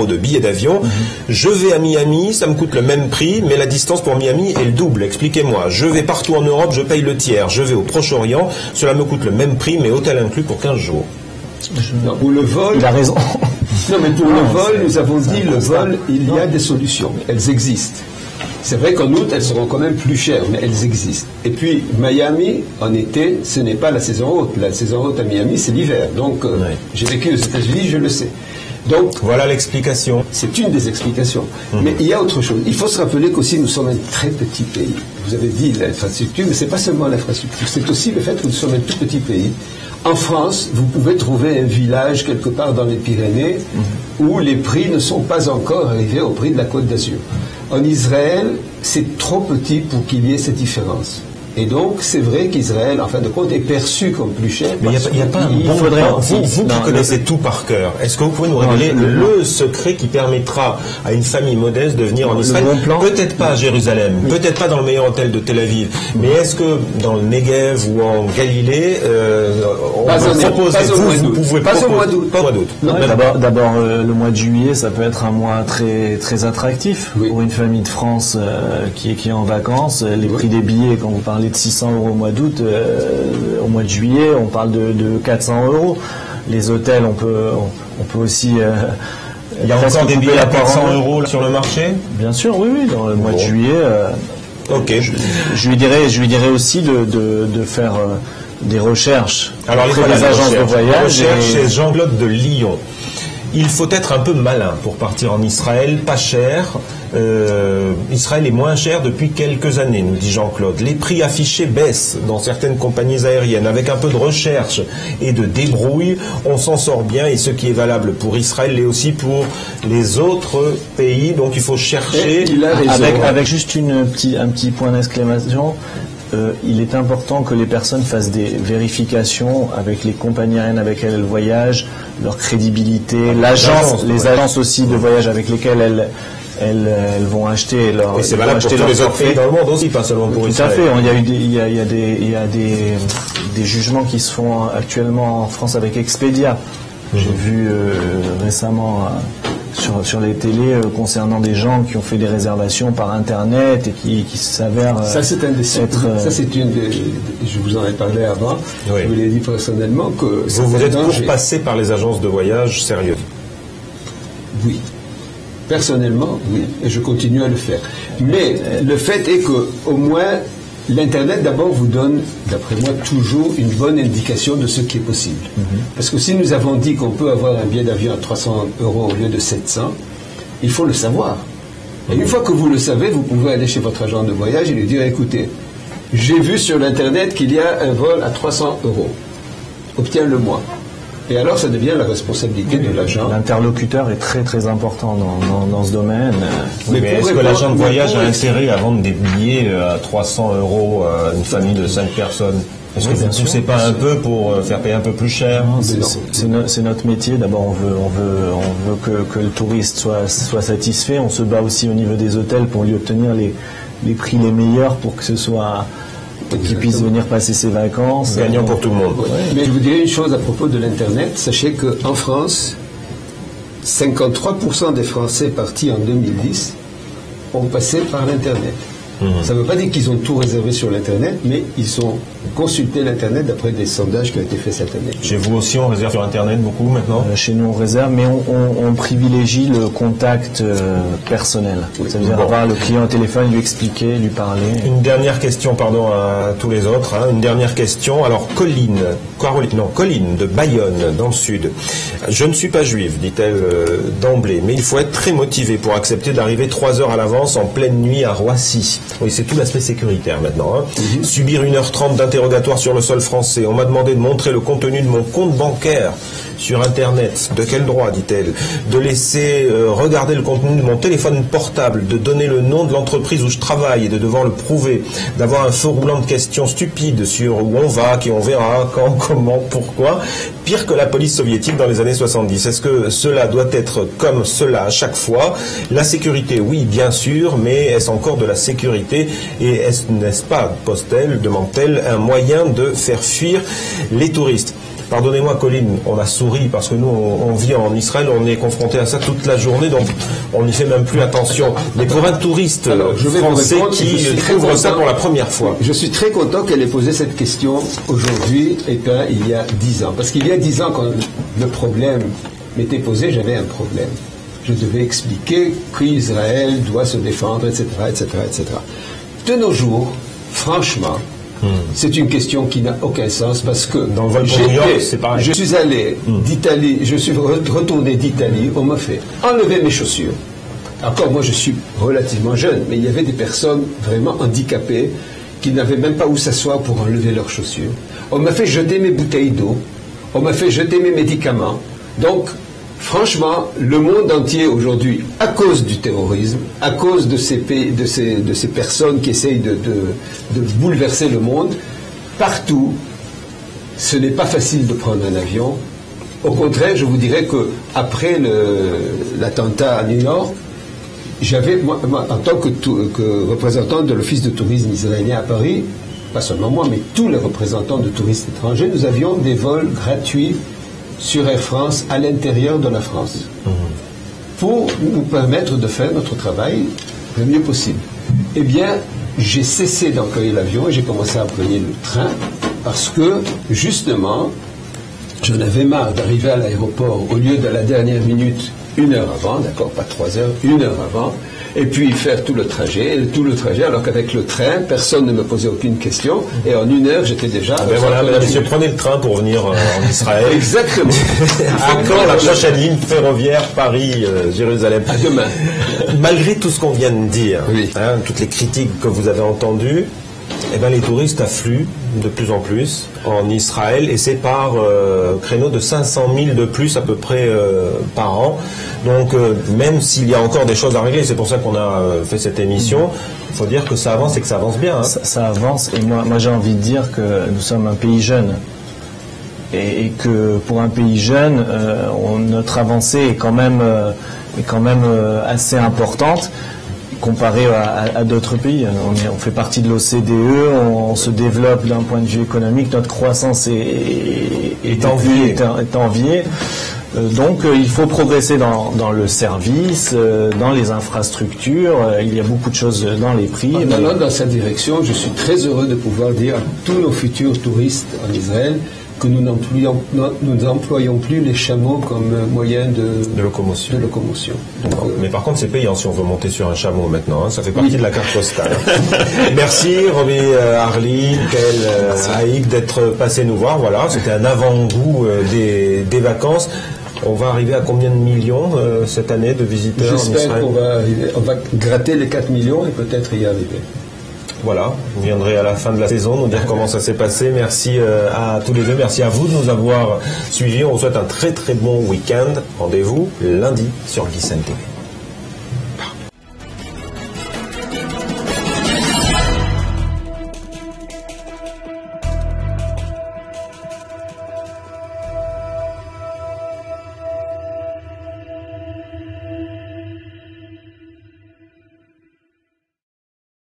de billets d'avion. Je vais à Miami, ça me coûte le même prix, mais la distance pour Miami est le double. Expliquez-moi. Je vais partout en Europe, je paye le tiers. Je vais au Proche-Orient, cela me coûte le même prix, mais hôtel inclus pour 15 jours. Non, pour le vol... Il a raison. Non, mais pour le vol, nous avons dit, le vol, il y a des solutions. Elles existent. C'est vrai qu'en août, elles seront quand même plus chères, mais elles existent. Et puis, Miami, en été, ce n'est pas la saison haute. La saison haute à Miami, c'est l'hiver. Donc, j'ai vécu aux États-Unis, je le sais. Donc, voilà l'explication. C'est une des explications. Mais il y a autre chose. Il faut se rappeler qu'aussi, nous sommes un très petit pays. Vous avez dit l'infrastructure, mais ce n'est pas seulement l'infrastructure. C'est aussi le fait que nous sommes un tout petit pays. En France, vous pouvez trouver un village quelque part dans les Pyrénées où les prix ne sont pas encore arrivés au prix de la Côte d'Azur. En Israël, c'est trop petit pour qu'il y ait cette différence. Et donc, c'est vrai qu'Israël, en fin de compte, est perçu comme plus cher. Mais il n'y a pas un bon plan. Vous qui connaissez tout par cœur, est-ce que vous pouvez nous révéler le secret qui permettra à une famille modeste de venir en Israël? Peut-être pas à Jérusalem, peut-être pas dans le meilleur hôtel de Tel Aviv, mais est-ce que dans le Negev ou en Galilée, on peut proposer, vous pouvez pas au mois d'août. Pas au mois d'août. D'abord, le mois de juillet, ça peut être un mois très, très attractif pour une famille de France qui est en vacances. Les prix des billets, quand vous parlez de 600 € au mois d'août, au mois de juillet, on parle de 400 €. Les hôtels, on peut aussi... il y a encore des billets à 400 € sur le marché? Bien sûr, oui, dans le mois de juillet. Ok. Je lui dirais aussi de faire des recherches. Alors, les agences de voyage. Chez Jean-Claude de Lyon. Il faut être un peu malin pour partir en Israël, pas cher. Israël est moins cher depuis quelques années, nous dit Jean-Claude. Les prix affichés baissent dans certaines compagnies aériennes. Avec un peu de recherche et de débrouille, on s'en sort bien. Et ce qui est valable pour Israël l'est aussi pour les autres pays. Donc il faut chercher. Avec juste un petit point d'exclamation. Il est important que les personnes fassent des vérifications avec les compagnies aériennes avec lesquelles elles voyagent, leur crédibilité, les agences aussi de voyage avec lesquelles elles vont acheter leur. Et c'est valable pour tous les autres pays dans le monde aussi, pas seulement pour Israël. Tout à fait. Il y a des jugements qui se font actuellement en France avec Expedia. J'ai vu récemment sur les télés concernant des gens qui ont fait des réservations par Internet et qui s'avèrent ça c'est une des je vous en ai parlé avant, je vous l'ai dit personnellement que vous êtes pourpassé par les agences de voyage sérieuses. Oui. Personnellement, oui, et je continue à le faire. Mais le fait est que au moins l'Internet, d'abord, vous donne, d'après moi, toujours une bonne indication de ce qui est possible. Parce que si nous avons dit qu'on peut avoir un billet d'avion à 300 € au lieu de 700, il faut le savoir. Et une fois que vous le savez, vous pouvez aller chez votre agent de voyage et lui dire, écoutez, j'ai vu sur l'Internet qu'il y a un vol à 300 €. Obtiens-le-moi. Et alors, ça devient la responsabilité de l'agent. L'interlocuteur est très très important dans ce domaine. Mais est-ce que l'agent de voyage a intérêt à vendre des billets à 300 € à une famille de 5 personnes? Est-ce que vous ne poussez pas un peu pour faire payer un peu plus cher? C'est notre métier. D'abord, on veut que le touriste soit satisfait. On se bat aussi au niveau des hôtels pour lui obtenir les prix les meilleurs pour que ce soit... qu'il puisse venir passer ses vacances. Gagnant pour tout le monde. Ouais. Mais je vous dirais une chose à propos de l'Internet. Sachez qu'en France, 53% des Français partis en 2010 ont passé par l'Internet. Ça ne veut pas dire qu'ils ont tout réservé sur l'Internet, mais ils ont consulté l'Internet d'après des sondages qui ont été faits cette année. Chez vous aussi, on réserve sur Internet beaucoup maintenant? Chez nous, on réserve, mais on privilégie le contact personnel. C'est-à-dire avoir le client au téléphone, lui expliquer, lui parler. Une dernière question, pardon, à tous les autres. Une dernière question. Alors, Colline de Bayonne, dans le sud. Je ne suis pas juive, dit-elle d'emblée, mais il faut être très motivé pour accepter d'arriver 3 heures à l'avance en pleine nuit à Roissy. Oui, c'est tout l'aspect sécuritaire maintenant. Subir 1h30 d'interrogatoire sur le sol français. On m'a demandé de montrer le contenu de mon compte bancaire sur Internet. De quel droit, dit-elle? De laisser regarder le contenu de mon téléphone portable, de donner le nom de l'entreprise où je travaille et de devoir le prouver, d'avoir un feu roulant de questions stupides sur où on va, qui on verra, quand, comment, pourquoi. Pire que la police soviétique dans les années 70. Est-ce que cela doit être comme cela à chaque fois? La sécurité, oui, bien sûr, mais est-ce encore de la sécurité? Et n'est-ce pas, pose-t-elle, demande-t-elle, un moyen de faire fuir les touristes? Pardonnez-moi, Colline, on a souri parce que nous, on vit en Israël, on est confronté à ça toute la journée, donc on n'y fait même plus attention. Mais pour un touriste français qui découvre ça pour la première fois. Je suis très content qu'elle ait posé cette question aujourd'hui et pas il y a 10 ans. Parce qu'il y a 10 ans, quand le problème m'était posé, j'avais un problème. Je devais expliquer qu'Israël doit se défendre, etc., etc., etc. De nos jours, franchement, c'est une question qui n'a aucun sens parce que dans le vol pour New York, c'est pareil. Je suis allé d'Italie, je suis retourné d'Italie, on m'a fait enlever mes chaussures. Encore, moi je suis relativement jeune, mais il y avait des personnes vraiment handicapées qui n'avaient même pas où s'asseoir pour enlever leurs chaussures. On m'a fait jeter mes bouteilles d'eau, on m'a fait jeter mes médicaments. Donc, franchement, le monde entier aujourd'hui, à cause du terrorisme, à cause de ces personnes qui essayent de bouleverser le monde, partout, ce n'est pas facile de prendre un avion. Au contraire, je vous dirais qu'après l'attentat à New York, j'avais, moi, en tant que représentant de l'Office de tourisme israélien à Paris, pas seulement moi, mais tous les représentants de touristes étrangers, nous avions des vols gratuits sur Air France à l'intérieur de la France pour nous permettre de faire notre travail le mieux possible. Eh bien, j'ai cessé d'employer l'avion et j'ai commencé à employer le train parce que, justement, j'en avais marre d'arriver à l'aéroport au lieu de la dernière minute, 1 heure avant, d'accord, pas 3 heures, 1 heure avant, et puis faire tout le trajet, alors qu'avec le train, personne ne me posait aucune question, et en 1 heure, j'étais déjà... voilà, mesdames et messieurs, prenez le train pour venir en Israël. Exactement. À quand la prochaine ligne ferroviaire Paris-Jérusalem? À demain. Malgré tout ce qu'on vient de dire, oui. Toutes les critiques que vous avez entendues, eh ben, les touristes affluent de plus en plus en Israël et c'est par créneau de 500 000 de plus à peu près par an. Donc même s'il y a encore des choses à régler, c'est pour ça qu'on a fait cette émission, il faut dire que ça avance et que ça avance bien. Hein. Ça avance et moi j'ai envie de dire que nous sommes un pays jeune et que pour un pays jeune, notre avancée est quand même assez importante. Comparé à d'autres pays. On fait partie de l'OCDE, on se développe d'un point de vue économique, notre croissance est enviée. Donc il faut progresser dans le service, dans les infrastructures, il y a beaucoup de choses dans les prix. En allant dans cette direction, je suis très heureux de pouvoir dire à tous nos futurs touristes en Israël que nous n'employons plus les chameaux comme moyen de locomotion. Donc, mais par contre, c'est payant si on veut monter sur un chameau maintenant. Hein, ça fait partie de la carte postale. Merci, Romy Harley, Haïk, d'être passé nous voir. Voilà, c'était un avant-goût des vacances. On va arriver à combien de millions cette année de visiteurs en Israël? J'espère qu'on va gratter les 4 millions et peut-être y arriver. Voilà, vous viendrez à la fin de la saison nous dire comment ça s'est passé. Merci à tous les deux, merci à vous de nous avoir suivis. On vous souhaite un très très bon week-end. Rendez-vous lundi sur Guisen TV.